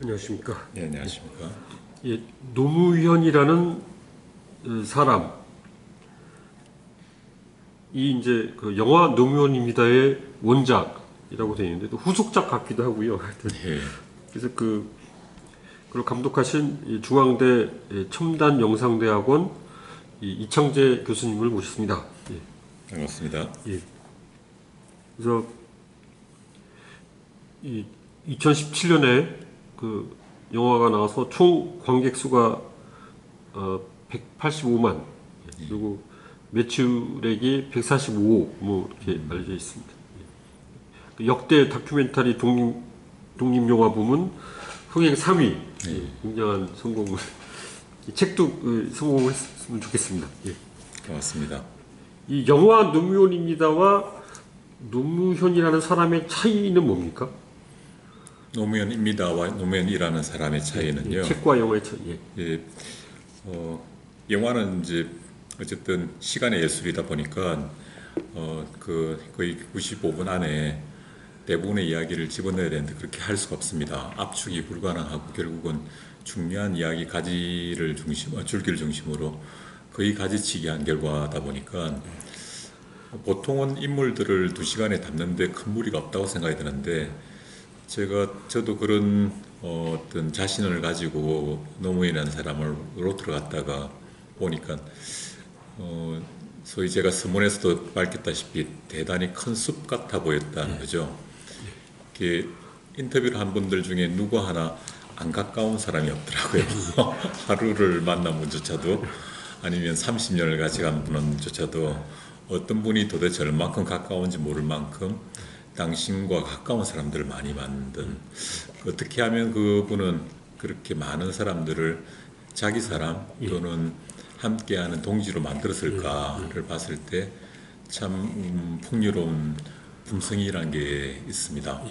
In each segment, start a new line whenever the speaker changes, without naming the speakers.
안녕하십니까.
네, 안녕하십니까.
예, 노무현이라는 사람이 이제 그 영화 노무현입니다의 원작이라고 되어 있는데 또 후속작 같기도 하고요. 하여튼
예,
그래서 그걸 감독하신 이 중앙대 첨단 영상대학원 이창재 교수님을 모셨습니다.
반갑습니다.
예. 그래서 이 2017년에 그 영화가 나와서 총 관객 수가 185만, 그리고 매출액이 145억 뭐 이렇게 알려져 있습니다. 그 역대 다큐멘터리 독립영화 부문 흥행 3위, 굉장한 성공을, 이 책도 성공했으면 좋겠습니다. 예.
반갑습니다.
이 영화 노무현입니다와 노무현이라는 사람의 차이는 뭡니까?
노무현입니다와 노무현이라는 사람의 차이는요.
책과 영화의 차이. 예.
예, 영화는 이제 어쨌든 시간의 예술이다 보니까 그 거의 95분 안에 대부분의 이야기를 집어넣어야 되는데 그렇게 할 수가 없습니다. 압축이 불가능하고 결국은 중요한 이야기 줄기를 중심으로 거의 가지치기 한 결과다 보니까 보통은 인물들을 2시간에 담는데 큰 무리가 없다고 생각이 드는데 저도 그런 어떤 자신을 가지고 노무현이라는 사람으로 들어갔다가 보니까 소위 제가 서문에서도 밝혔다시피 대단히 큰 숲 같아 보였다는 거죠. 이렇게 인터뷰를 한 분들 중에 누구 하나 안 가까운 사람이 없더라고요. 하루를 만난 분조차도 아니면 30년을 같이 간 분조차도 어떤 분이 도대체 얼만큼 가까운지 모를 만큼 당신과 가까운 사람들을 많이 만든, 어떻게 하면 그분은 그렇게 많은 사람들을 자기 사람 또는 함께하는 동지로 만들었을까를 봤을 때 참 풍요로운 품성이라는 게 있습니다.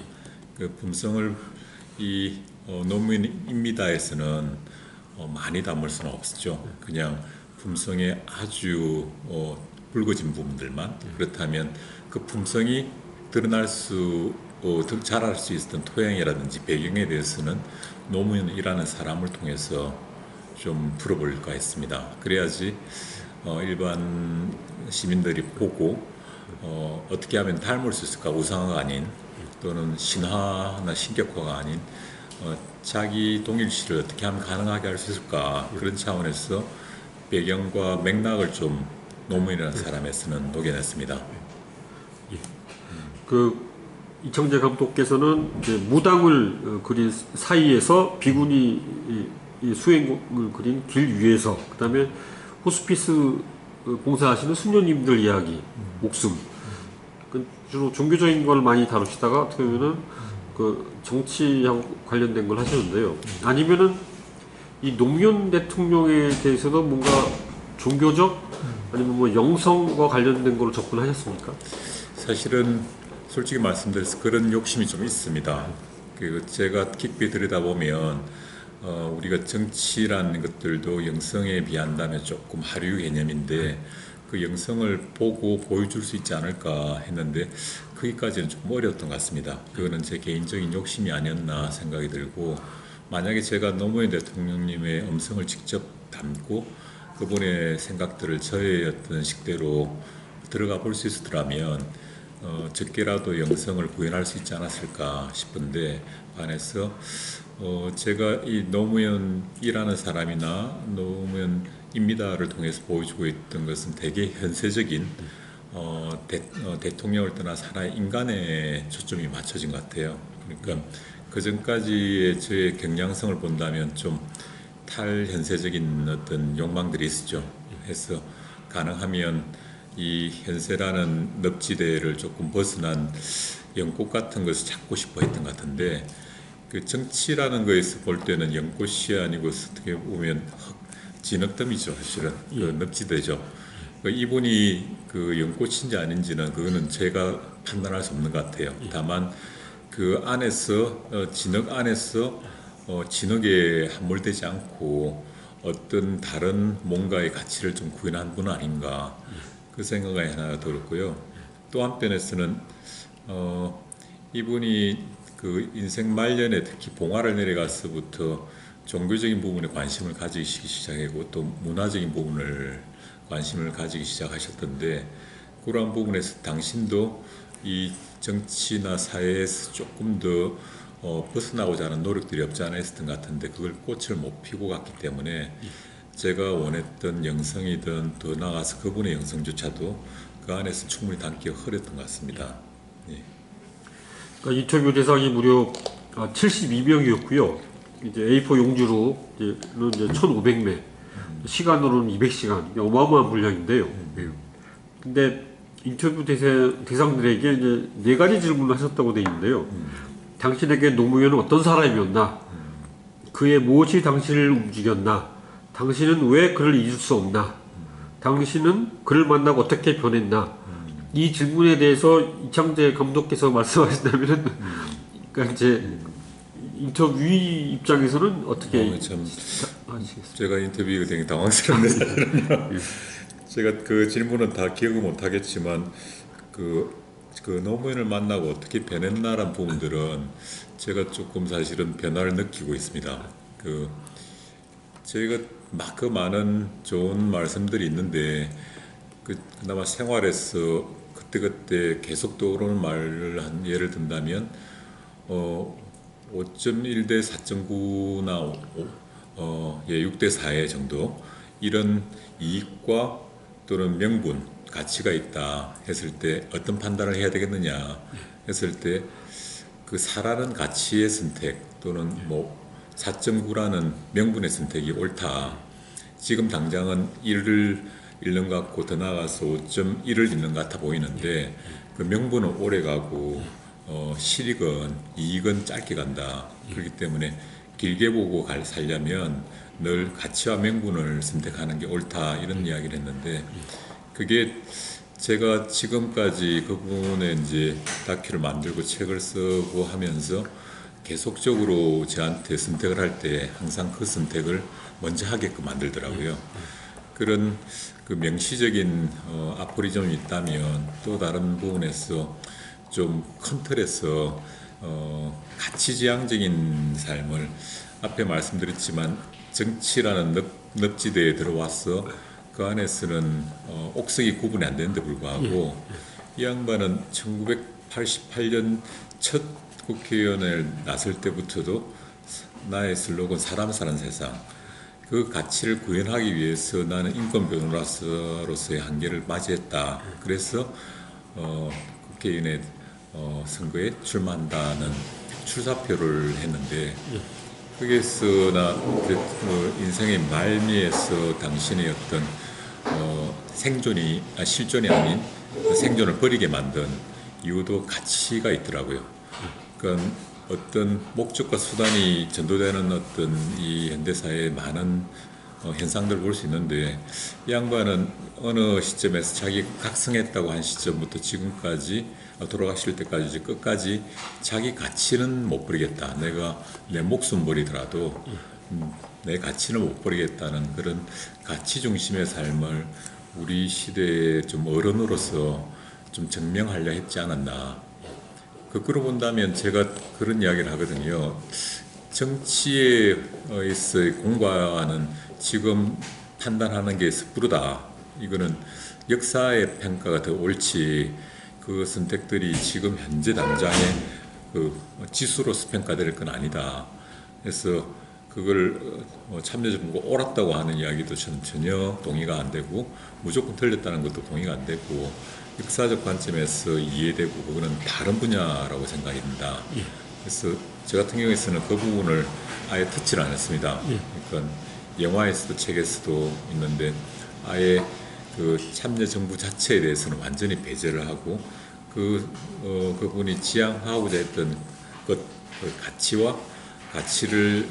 그 품성을 노무현입니다에서는 많이 담을 수는 없죠. 그냥 품성의 아주 붉어진 부분들만. 그렇다면 그 품성이 자랄 수 있었던 토양이라든지 배경에 대해서는 노무현이라는 사람을 통해서 좀 풀어볼까 했습니다. 그래야지 일반 시민들이 보고 어떻게 하면 닮을 수 있을까, 우상화가 아닌 또는 신화나 신격화가 아닌 자기 동일시를 어떻게 하면 가능하게 할 수 있을까, 그런 차원에서 배경과 맥락을 좀 노무현이라는 사람에서는 녹여냈습니다.
그 이청재 감독께서는 이제 무당을 그린 사이에서 비구니 수행을 그린 길 위에서, 그다음에 호스피스 봉사하시는 수녀님들 이야기, 목숨, 그 주로 종교적인 걸 많이 다루시다가 어떻게 보면은 그 정치하고 관련된 걸 하시는데요. 아니면은 이 노무현 대통령에 대해서도 뭔가 종교적 아니면 뭐 영성과 관련된 걸로 접근하셨습니까?
사실은 솔직히 말씀드려서 그런 욕심이 좀 있습니다. 그 제가 깊이 들여다보면 우리가 정치라는 것들도 영성에 비한다면 조금 하류 개념인데 그 영성을 보고 보여줄 수 있지 않을까 했는데 거기까지는 좀 어려웠던 것 같습니다. 그거는 제 개인적인 욕심이 아니었나 생각이 들고, 만약에 제가 노무현 대통령님의 음성을 직접 담고 그분의 생각들을 저의 어떤 식대로 들어가 볼 수 있었더라면 적게라도 영성을 구현할 수 있지 않았을까 싶은데, 반해서 제가 이 노무현이라는 사람이나 노무현입니다를 통해서 보여주고 있던 것은 되게 현세적인 대통령을 떠나서 하나의 인간에 초점이 맞춰진 것 같아요. 그러니까 그 전까지의 저의 경량성을 본다면 좀 탈현세적인 어떤 욕망들이 있었죠. 해서 가능하면 이 현세라는 늪지대를 조금 벗어난 연꽃 같은 것을 찾고 싶어 했던 것 같은데, 그 정치라는 거에서 볼 때는 연꽃이 아니고 어떻게 보면 진흙더미죠. 사실은 그 늪지대죠. 이분이 그 연꽃인지 아닌지는 그거는 제가 판단할 수 없는 것 같아요. 다만 그 안에서 진흙 안에서 진흙에 함몰되지 않고 어떤 다른 뭔가의 가치를 좀 구현한 분 아닌가, 그 생각이 하나 들었고요. 또 한편에서는 이분이 그 인생 말년에 특히 봉화를 내려가서부터 종교적인 부분에 관심을 가지기 시작하고 또 문화적인 부분을 관심을 가지기 시작하셨던데 그러한 부분에서 당신도 이 정치나 사회에서 조금 더 벗어나고자 하는 노력들이 없지 않아 있었던 것 같은데 그걸 꽃을 못 피고 갔기 때문에 제가 원했던 영성이든 더 나아가서 그분의 영성조차도 그 안에서 충분히 담기가 어렸던 것 같습니다. 예.
그러니까 인터뷰 대상이 무려 72명이었고요. 이제 A4 용지로는 이제 1,500매, 시간으로는 200시간, 어마어마한 분량인데요. 예. 근데 인터뷰 대상들에게 이제 4가지 질문을 하셨다고 되어 있는데요. 당신에게 노무현은 어떤 사람이었나? 그의 무엇이 당신을 움직였나? 당신은 왜 그를 잊을 수 없나? 당신은 그를 만나고 어떻게 변했나? 이 질문에 대해서 이창재 감독께서 말씀하신다면은, 그러니까 이제 인터뷰 입장에서는 어떻게
참
하시겠습니까?
제가 인터뷰가 되게 당황스럽네요. 제가 그 질문은 다 기억을 못 하겠지만 그 노무현을 만나고 어떻게 변했나라는 부분들은 제가 조금 사실은 변화를 느끼고 있습니다. 저희가 막 그 많은 좋은 말씀들이 있는데 그나마 생활에서 그때그때 계속 떠오르는 말을 한 예를 든다면 5.1대 4.9나 6대 4의 정도 이런 이익과 또는 명분, 가치가 있다 했을 때 어떤 판단을 해야 되겠느냐 했을 때 그 사라는 가치의 선택 또는 뭐 4.9라는 명분의 선택이 옳다. 지금 당장은 1을 잃는 것 같고 더 나아가서 5.1을 잃는 것 같아 보이는데 그 명분은 오래 가고 실익은 이익은 짧게 간다. 그렇기 때문에 길게 보고 살려면 늘 가치와 명분을 선택하는 게 옳다 이런 이야기를 했는데 그게 제가 지금까지 그 부분에 이제 다큐를 만들고 책을 쓰고 하면서 계속적으로 저한테 선택을 할 때 항상 그 선택을 먼저 하게끔 만들더라고요. 그런 그 명시적인 아포리즘이 있다면 또 다른 부분에서 좀 큰 틀에서 가치지향적인 삶을 앞에 말씀드렸지만 정치라는 늪지대에 들어와서 그 안에서는 옥석이 구분이 안 되는데 불구하고 이 양반은 1988년 첫 국회의원을 나설 때부터도 나의 슬로건 사람 사는 세상 그 가치를 구현하기 위해서 나는 인권 변호사로서의 한계를 맞이했다. 그래서 국회의원의 선거에 출마한다는 출사표를 했는데 거기에서나 인생의 말미에서 당신의 어떤 실존이 아닌 생존을 버리게 만든 이유도 가치가 있더라고요. 그러니까 어떤 목적과 수단이 전도되는 어떤 이 현대사의 많은 현상들을 볼 수 있는데 이 양반은 어느 시점에서 자기 각성했다고 한 시점부터 지금까지 돌아가실 때까지 끝까지 자기 가치는 못 버리겠다. 내가 내 목숨 버리더라도 내 가치는 못 버리겠다는 그런 가치 중심의 삶을 우리 시대의 좀 어른으로서 좀 증명하려 했지 않았나. 거꾸로 본다면 제가 그런 이야기를 하거든요. 정치에서의 공과는 지금 판단하는 게 섣부르다. 이거는 역사의 평가가 더 옳지. 그 선택들이 지금 현재 당장의 그 지수로서 평가될 건 아니다. 그래서 그걸 참여정부가 옳았다고 하는 이야기도 저는 전혀 동의가 안 되고 무조건 틀렸다는 것도 동의가 안 되고 역사적 관점에서 이해되고 그거는 다른 분야라고 생각이 듭니다. 그래서 저 같은 경우에서는 그 부분을 아예 터치를 안 했습니다. 그러니까 영화에서도 책에서도 있는데 아예 그 참여정부 자체에 대해서는 완전히 배제를 하고 그분이 지향하고자 했던 그 가치와 가치를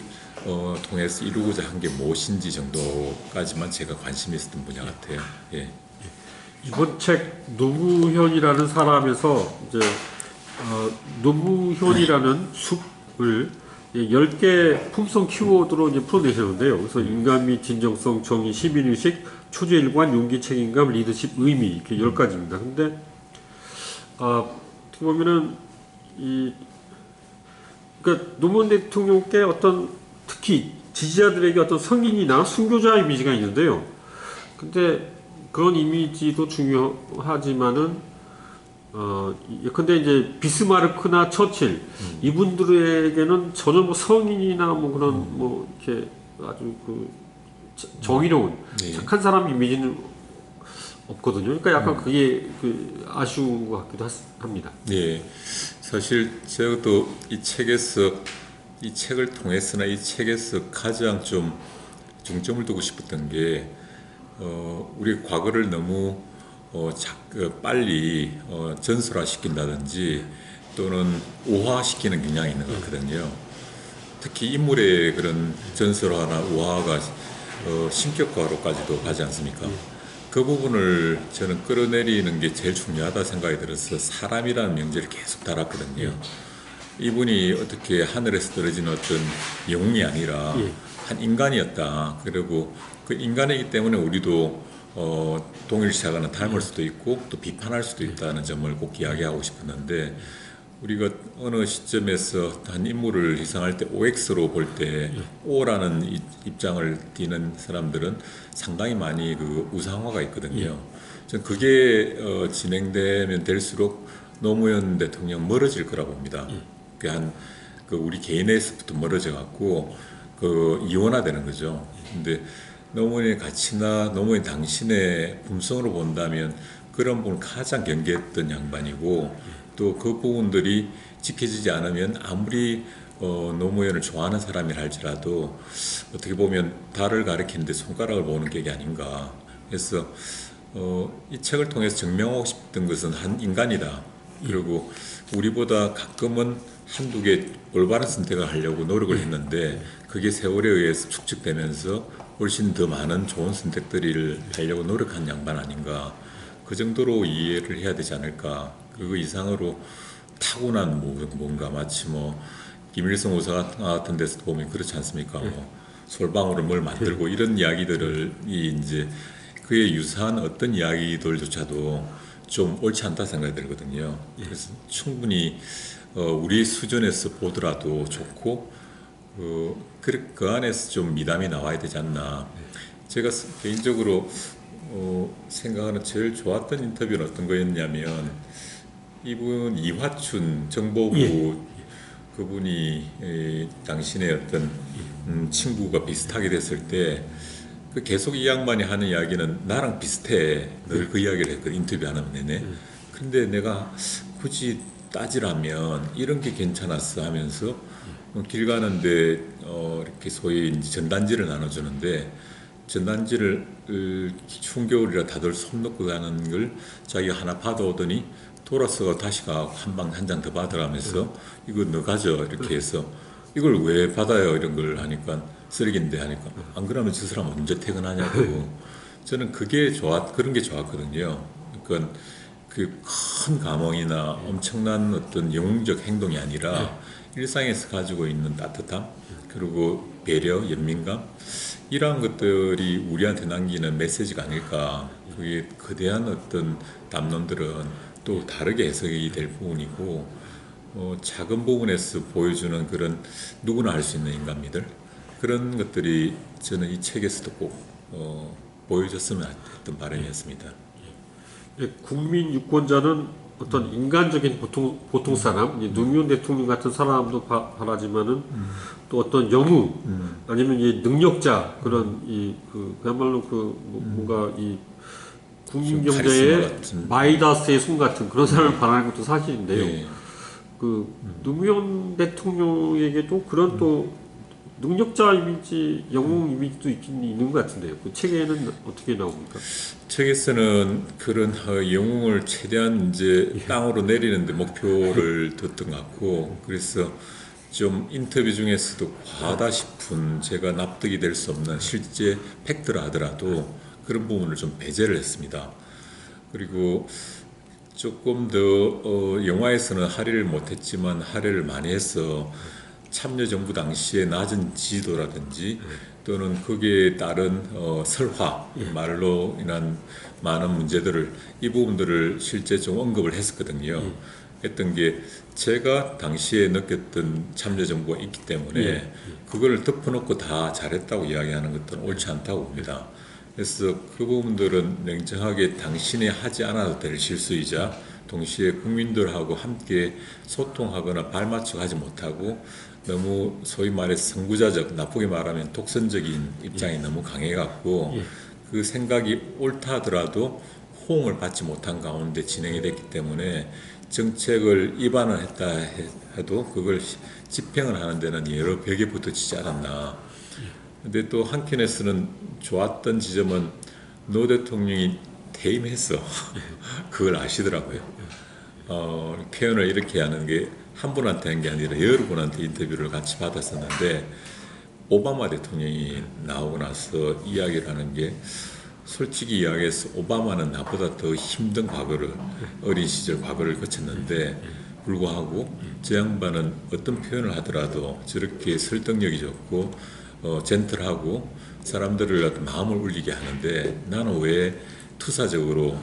통해서 이루고자 한 게 무엇인지 정도까지만 제가 관심이 있었던 분야 같아요. 예.
이번 책 노무현이라는 사람에서 이제 노무현이라는 숲을 10개 품성 키워드로 이제 풀어내셨는데요. 그래서 인간미, 진정성, 정의, 시민의식, 초재일관, 용기, 책임감, 리더십, 의미 이렇게 10가지입니다. 근데 어떻게 보면은 이 그러니까 노무현 대통령께 어떤 특히 지지자들에게 어떤 성인이나 순교자 이미지가 있는데요. 근데 그런 이미지도 중요하지만은 근데 이제 비스마르크나 처칠 이분들에게는 전혀 뭐 성인이나 뭐 그런 뭐 이렇게 아주 그 정의로운
네.
착한 사람 이미지는 없거든요. 그러니까 약간 그게 그 아쉬운 것 같기도 합니다.
예, 사실 저도 이 책을 통해서나 이 책에서 가장 좀 중점을 두고 싶었던 게 우리 과거를 너무 빨리 전설화시킨다든지 또는 오화시키는 경향이 있는 것 같거든요. 특히 인물의 그런 전설화나 우화가 신격화로까지도 가지 않습니까? 그 부분을 저는 끌어내리는 게 제일 중요하다 생각이 들어서 사람이라는 명제를 계속 달았거든요. 이분이 어떻게 하늘에서 떨어진 어떤 영웅이 아니라 한 인간이었다. 그리고 그 인간이기 때문에 우리도 동일시하거나 닮을 수도 있고 또 비판할 수도 있다는 점을 꼭 이야기하고 싶었는데 우리가 어느 시점에서 한 인물을 희생할 때 OX로 볼 때 O라는 입장을 띠는 사람들은 상당히 많이 그 우상화가 있거든요. 저는 그게 진행되면 될수록 노무현 대통령 멀어질 거라고 봅니다. 그 우리 개인에서부터 멀어져 갖고 그 이원화되는 거죠. 근데 노무현의 가치나 노무현 당신의 품성으로 본다면 그런 부분을 가장 경계했던 양반이고 또 그 부분들이 지켜지지 않으면 아무리 노무현을 좋아하는 사람이라 할지라도 어떻게 보면 달을 가리키는데 손가락을 모으는 격이 아닌가. 그래서 이 책을 통해서 증명하고 싶던 것은 한 인간이다. 그리고 우리보다 가끔은 한두 개 올바른 선택을 하려고 노력을 했는데 그게 세월에 의해서 축적되면서 훨씬 더 많은 좋은 선택들을 하려고 노력한 양반 아닌가. 그 정도로 이해를 해야 되지 않을까. 그 이상으로 타고난 뭔가 마치 뭐 김일성 우사 같은 데서 보면 그렇지 않습니까? 뭐 솔방울을 뭘 만들고 이런 이야기들을 이제 그에 유사한 어떤 이야기들조차도 좀 옳지 않다 생각이 들거든요. 그래서 충분히 우리 수준에서 보더라도 좋고 그 안에서 좀 미담이 나와야 되지 않나. 제가 개인적으로 생각하는 제일 좋았던 인터뷰는 어떤 거였냐면 이분 이화춘 정보부 그분이 당신의 어떤 친구가 비슷하게 됐을 때 그 계속 이 양반이 하는 이야기는 나랑 비슷해. 늘 그 이야기를 했거든. 인터뷰하는 내내. 근데 내가 굳이 따지라면 이런 게 괜찮았어 하면서 길 가는데 이렇게 소위 이제 전단지를 나눠주는데 전단지를 추운 겨울이라 다들 손 놓고 가는 걸 자기가 하나 받아오더니 돌아서 다시 가 한 장 더 받으라면서 이거 너 가져 이렇게 해서 이걸 왜 받아요 이런 걸 하니까 쓰레기인데 하니까 안 그러면 저 사람 언제 퇴근하냐고. 저는 그런 게 좋았거든요. 그러니까 그 큰 감흥이나 엄청난 어떤 영웅적 행동이 아니라 일상에서 가지고 있는 따뜻함 그리고 배려, 연민감 이러한 것들이 우리한테 남기는 메시지가 아닐까. 그게 거대한 어떤 담론들은 또 다르게 해석이 될 부분이고 작은 부분에서 보여주는 그런 누구나 할 수 있는 인간미들 그런 것들이 저는 이 책에서도 꼭 보여줬으면 했던 바람이었습니다.
국민 유권자는 어떤 인간적인 보통 사람, 노무현 대통령 같은 사람도 바라지만은 또 어떤 영웅 아니면 이 능력자 그런 그야말로 뭔가 이 국민 경제의 마이다스의 손 같은 그런 사람을 바라는 것도 사실인데요.
네.
노무현 대통령에게도 그런 또 능력자 이미지, 영웅 이미지도 있는 것 같은데요. 그 책에는 어떻게 나옵니까?
책에서는 그런 영웅을 최대한 이제 땅으로 내리는데 목표를 뒀던 것 같고, 그래서 좀 인터뷰 중에서도 과하다 싶은 제가 납득이 될 수 없는 실제 팩트라 하더라도 그런 부분을 좀 배제를 했습니다. 그리고 조금 더 영화에서는 할애를 못했지만 할애를 많이 해서 참여정부 당시의 낮은 지지도라든지 또는 거기에 따른 설화, 말로 인한 많은 문제들을 이 부분들을 실제 좀 언급을 했었거든요. 했던 게 제가 당시에 느꼈던 참여 정보가 있기 때문에 그걸 덮어놓고 다 잘했다고 이야기하는 것들은 옳지 않다고 봅니다. 그래서 그 부분들은 냉정하게 당신이 하지 않아도 될 실수이자 동시에 국민들하고 함께 소통하거나 발맞춰 가지 못하고 너무 소위 말해서 선구자적, 나쁘게 말하면 독선적인 입장이 너무 강해갖고 그 생각이 옳다 하더라도 호응을 받지 못한 가운데 진행이 됐기 때문에 정책을 입안을 했다 해도 그걸 집행을 하는 데는 여러 벽에 부딪히지 않았나. 근데 또 한편에서는 좋았던 지점은 노 대통령이 퇴임했어. 그걸 아시더라고요. 표현을 이렇게 하는 게 한 분한테 한 게 아니라 여러 분한테 인터뷰를 같이 받았었는데 오바마 대통령이 나오고 나서 이야기를 하는 게 솔직히 이야기해서 오바마는 나보다 더 힘든 과거를 어린 시절 과거를 거쳤는데 불구하고 저 양반은 어떤 표현을 하더라도 저렇게 설득력이 좋고 젠틀하고 사람들을 어떤 마음을 울리게 하는데 나는 왜 투사적으로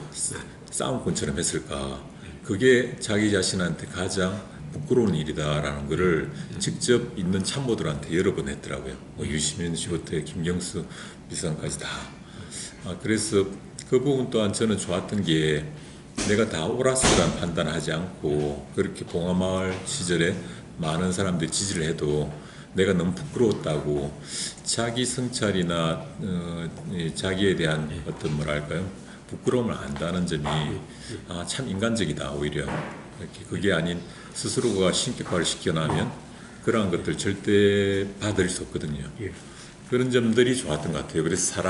싸움꾼처럼 했을까? 그게 자기 자신한테 가장 부끄러운 일이다라는 것을 직접 있는 참모들한테 여러 번 했더라고요. 유시민 씨부터 김경수 비서관까지 다. 그래서 그 부분 또한 저는 좋았던 게 내가 다 옳았으란 판단하지 않고 그렇게 봉화마을 시절에 많은 사람들이 지지를 해도 내가 너무 부끄러웠다고 자기 성찰이나 자기에 대한 어떤 뭐랄까요 부끄러움을 안다는 점이 참 인간적이다 오히려 이렇게 그게 아닌 스스로가 신격화를 시켜나면 그러한 것들 절대 받을 수 없거든요. 그런 점들이 좋았던 것 같아요. 그래서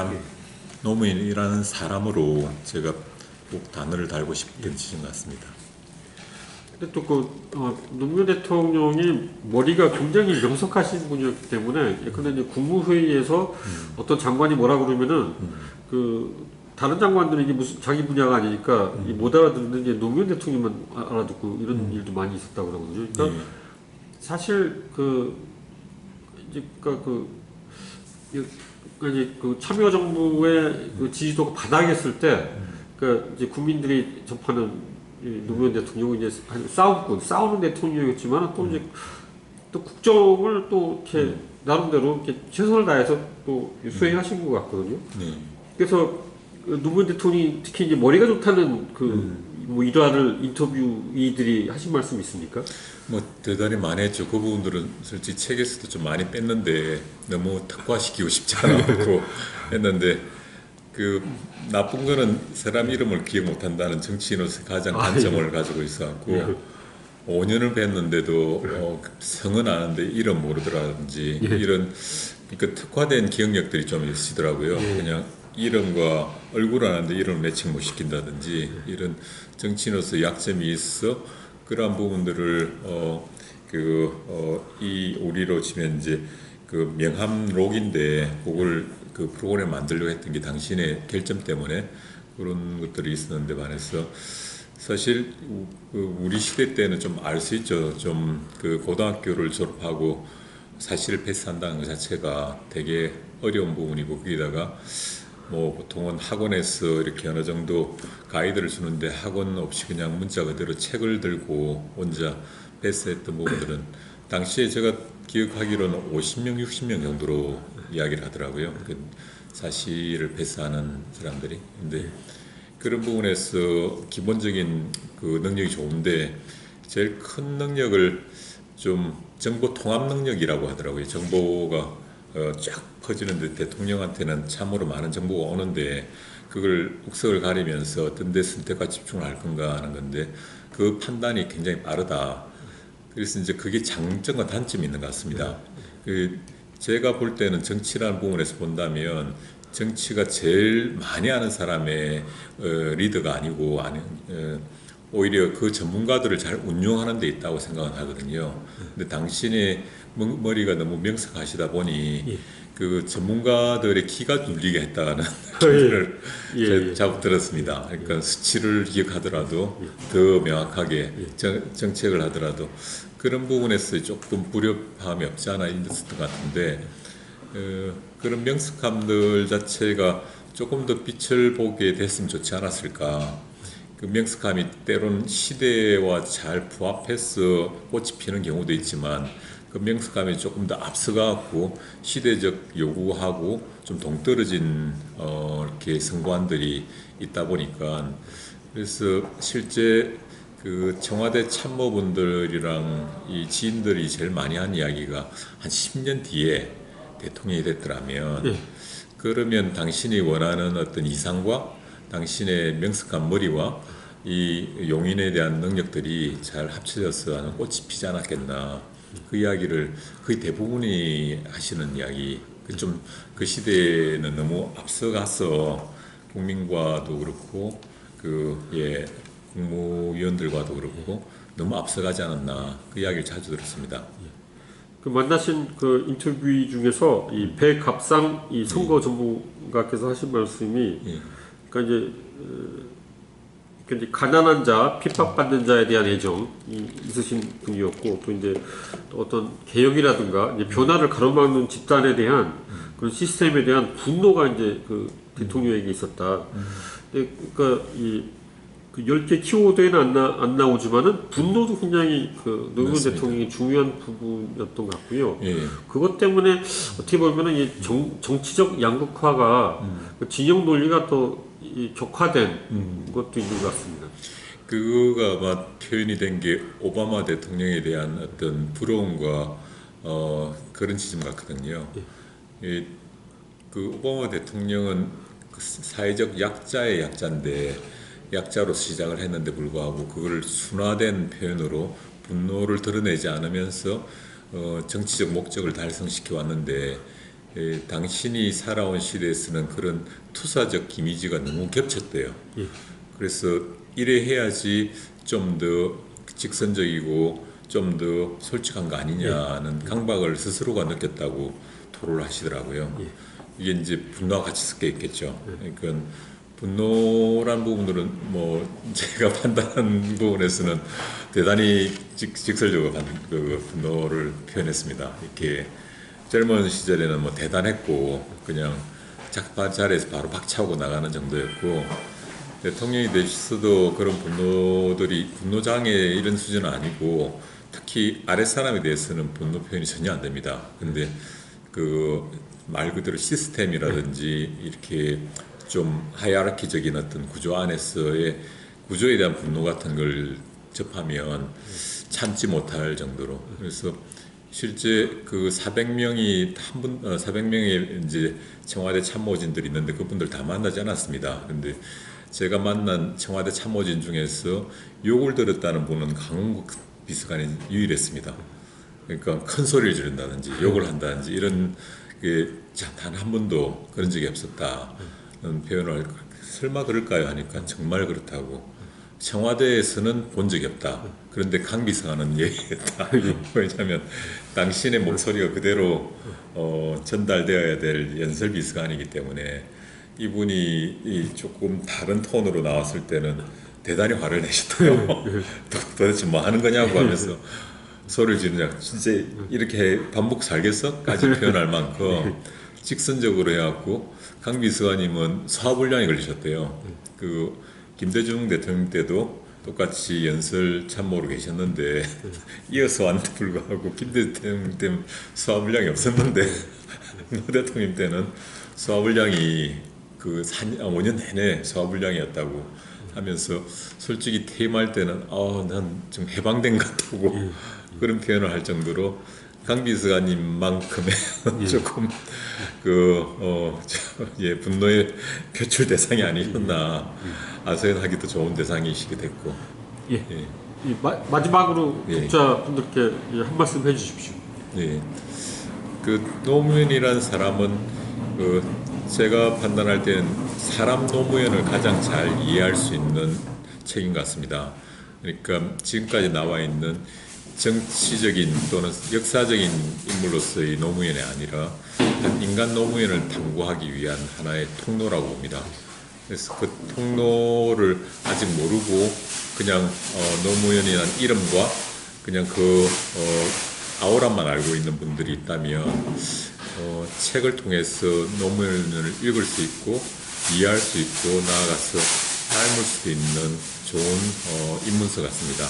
노무현이라는 사람으로 제가 꼭 단어를 달고 싶은 지점 같습니다.
근데 또 노무현 대통령이 머리가 굉장히 명석하신 분이었기 때문에 예컨대 이제 국무회의에서 어떤 장관이 뭐라 그러면은 다른 장관들은 이게 무슨 자기 분야가 아니니까 못 알아듣는 게 노무현 대통령만 알아듣고 이런 일도 많이 있었다고 그러거든요. 그러니까 사실 이제 참여정부의 지지도가 바닥했을 때, 이제 국민들이 접하는 노무현 대통령은 이제 싸우는 대통령이었지만 또 국정을 또 이렇게 나름대로 이렇게 최선을 다해서 또 수행하신 것 같거든요. 그래서 노무현 대통령이 특히 이제 머리가 좋다는 뭐 일화를 인터뷰이들이 하신 말씀 있습니까?
뭐 대단히 많이 했죠. 그 부분들은 솔직히 책에서도 좀 많이 뺐는데 너무 특화시키고 싶지 않았고 했는데 나쁜 거는 사람 이름을 기억 못한다는 정치인으로서 가장 단점을 가지고 있어갖고 5년을 뵀는데도 성은 아는데 이름 모르더라든지 이런 그러니까 특화된 기억력들이 좀 있으시더라고요. 그냥 이름과 얼굴 아는데 이름을 매칭 못 시킨다든지 이런 정치인으로서 약점이 있어 그러한 부분들을 이 우리로 치면 이제 명함록인데 그걸 그 프로그램 만들려고 했던 게 당신의 결점 때문에 그런 것들이 있었는데 반해서 사실 우리 시대 때는 좀 알 수 있죠. 좀 고등학교를 졸업하고 사실을 패스한다는 것 자체가 되게 어려운 부분이고 거기다가 뭐 보통은 학원에서 이렇게 어느 정도 가이드를 주는데 학원 없이 그냥 문자 그대로 책을 들고 혼자 패스했던 부분들은 당시에 제가 기억하기로는 50명, 60명 정도로 이야기를 하더라고요. 사실을 패스하는 사람들이. 근데 그런 부분에서 기본적인 능력이 좋은데 제일 큰 능력을 좀 정보 통합 능력이라고 하더라고요. 정보가 쫙 퍼지는데 대통령한테는 참으로 많은 정보가 오는데 그걸 옥석을 가리면서 어떤 데 선택과 집중을 할 건가 하는 건데 그 판단이 굉장히 빠르다. 그래서 이제 그게 장점과 단점이 있는 것 같습니다. 제가 볼 때는 정치라는 부분에서 본다면 정치가 제일 많이 아는 사람의 리더가 아니고 오히려 그 전문가들을 잘 운용하는 데 있다고 생각은 하거든요. 근데 당신의 머리가 너무 명석하시다 보니 그 전문가들의 키가 눌리게 했다는 얘기를 자꾸 들었습니다. 그러니까 수치를 기억하더라도 더 명확하게 정책을 하더라도 그런 부분에서 조금 불협화음이 없지 않아 있었던 것 같은데 그런 명석함들 자체가 조금 더 빛을 보게 됐으면 좋지 않았을까. 그 명석함이 때로는 시대와 잘 부합해서 꽃이 피는 경우도 있지만 그 명석함이 조금 더 앞서가고 시대적 요구하고 좀 동떨어진 이렇게 성관들이 있다 보니까 그래서 실제 그 청와대 참모분들이랑 이 지인들이 제일 많이 한 이야기가 한 10년 뒤에 대통령이 됐더라면
예.
그러면 당신이 원하는 어떤 이상과 당신의 명석한 머리와 이 용인에 대한 능력들이 잘 합쳐져서 하는 꽃이 피지 않았겠나. 그 이야기를 거의 대부분이 하시는 이야기. 좀 그 시대에는 너무 앞서가서 국민과도 그렇고 국무위원들과도 그렇고 너무 앞서가지 않았나. 그 이야기를 자주 들었습니다.
그 만나신 그 인터뷰 중에서 이 백갑상 이 선거 전문가께서 하신 말씀이 그러니까 이제 가난한 자, 핍박받는 자에 대한 애정이 있으신 분이었고 또 이제 어떤 개혁이라든가 이제 변화를 가로막는 집단에 대한 그런 시스템에 대한 분노가 이제 그 대통령에게 있었다. 그러니까 그 10개 키워드에는 안 나오지만은 분노도 굉장히 그 노무현
맞습니다.
대통령이 중요한 부분이었던 것 같고요.
예.
그것 때문에 어떻게 보면은 이 정치적 양극화가 그 진영 논리가 또 이 격화된 것도 있는 것 같습니다.
그거가 아마 표현이 된 게 오바마 대통령에 대한 어떤 부러움과 그런 지점 같거든요. 그 오바마 대통령은 그 사회적 약자의 약자인데 약자로 시작을 했는데 불구하고 그걸 순화된 표현으로 분노를 드러내지 않으면서 정치적 목적을 달성시켜 왔는데 당신이 살아온 시대에서는 그런 투사적 이미지가 너무 겹쳤대요. 그래서 이래 해야지 좀 더 직선적이고 좀 더 솔직한 거 아니냐는 강박을 스스로가 느꼈다고 토로를 하시더라고요. 이게 이제 분노와 같이 섞여 있겠죠. 그러니까 분노란 부분들은 뭐 제가 판단한 부분에서는 대단히 직설적으로 그 분노를 표현했습니다. 이렇게 젊은 시절에는 뭐 대단했고 그냥 자리에서 바로 박차고 나가는 정도였고 대통령이 되셔도 그런 분노장애 이런 수준은 아니고 특히 아랫사람에 대해서는 분노 표현이 전혀 안 됩니다. 근데 그 말 그대로 시스템이라든지 이렇게 좀 하이라키적인 어떤 구조 안에서의 구조에 대한 분노 같은 걸 접하면 참지 못할 정도로 그래서 실제 그 400명의 이제 청와대 참모진들이 있는데 그분들 다 만나지 않았습니다. 근데 제가 만난 청와대 참모진 중에서 욕을 들었다는 분은 강원국 비서관이 유일했습니다. 그러니까 큰 소리를 지른다든지 욕을 한다든지 이런 게 단 한 번도 그런 적이 없었다는 표현을 설마 그럴까요 하니까 정말 그렇다고. 청와대에서는 본 적이 없다. 그런데 강 비서관은 얘기했다. 왜냐하면 당신의 목소리가 그대로 전달되어야 될 연설 비서관이기 때문에 이분이 조금 다른 톤으로 나왔을 때는 대단히 화를 내셨대요. 도대체 뭐 하는 거냐고 하면서 소리를 지르냐. 진짜 이렇게 반복 살겠어?까지 표현할 만큼 직선적으로 해갖고 강 비서관님은 소화불량이 걸리셨대요. 그 김대중 대통령 때도 똑같이 연설 참모로 계셨는데 이어서 왔는데 불구하고 김 대통령 때는 소화불량이 없었는데 노 대통령 때는 소화불량이 그 5년 내내 소화불량이었다고 하면서 솔직히 퇴임할 때는 난 좀 해방된 것 같다고 그런 표현을 할 정도로 강 비서관님만큼의 조금 분노의 표출 대상이 아니었나 아소연하기도 좋은 대상이시게 됐고.
예. 마지막으로 독자분들께 한 말씀 해주십시오.
예. 그 노무현이라는 사람은 제가 판단할 때는 사람 노무현을 가장 잘 이해할 수 있는 책인 것 같습니다. 그러니까 지금까지 나와 있는 정치적인 또는 역사적인 인물로서의 노무현이 아니라 인간 노무현을 탐구하기 위한 하나의 통로라고 봅니다. 그래서 그 통로를 아직 모르고 그냥 노무현이라는 이름과 그냥 아우라만 알고 있는 분들이 있다면 책을 통해서 노무현을 읽을 수 있고 이해할 수 있고 나아가서 닮을 수도 있는 좋은 입문서 같습니다.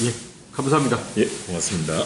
예, 감사합니다.
예, 고맙습니다.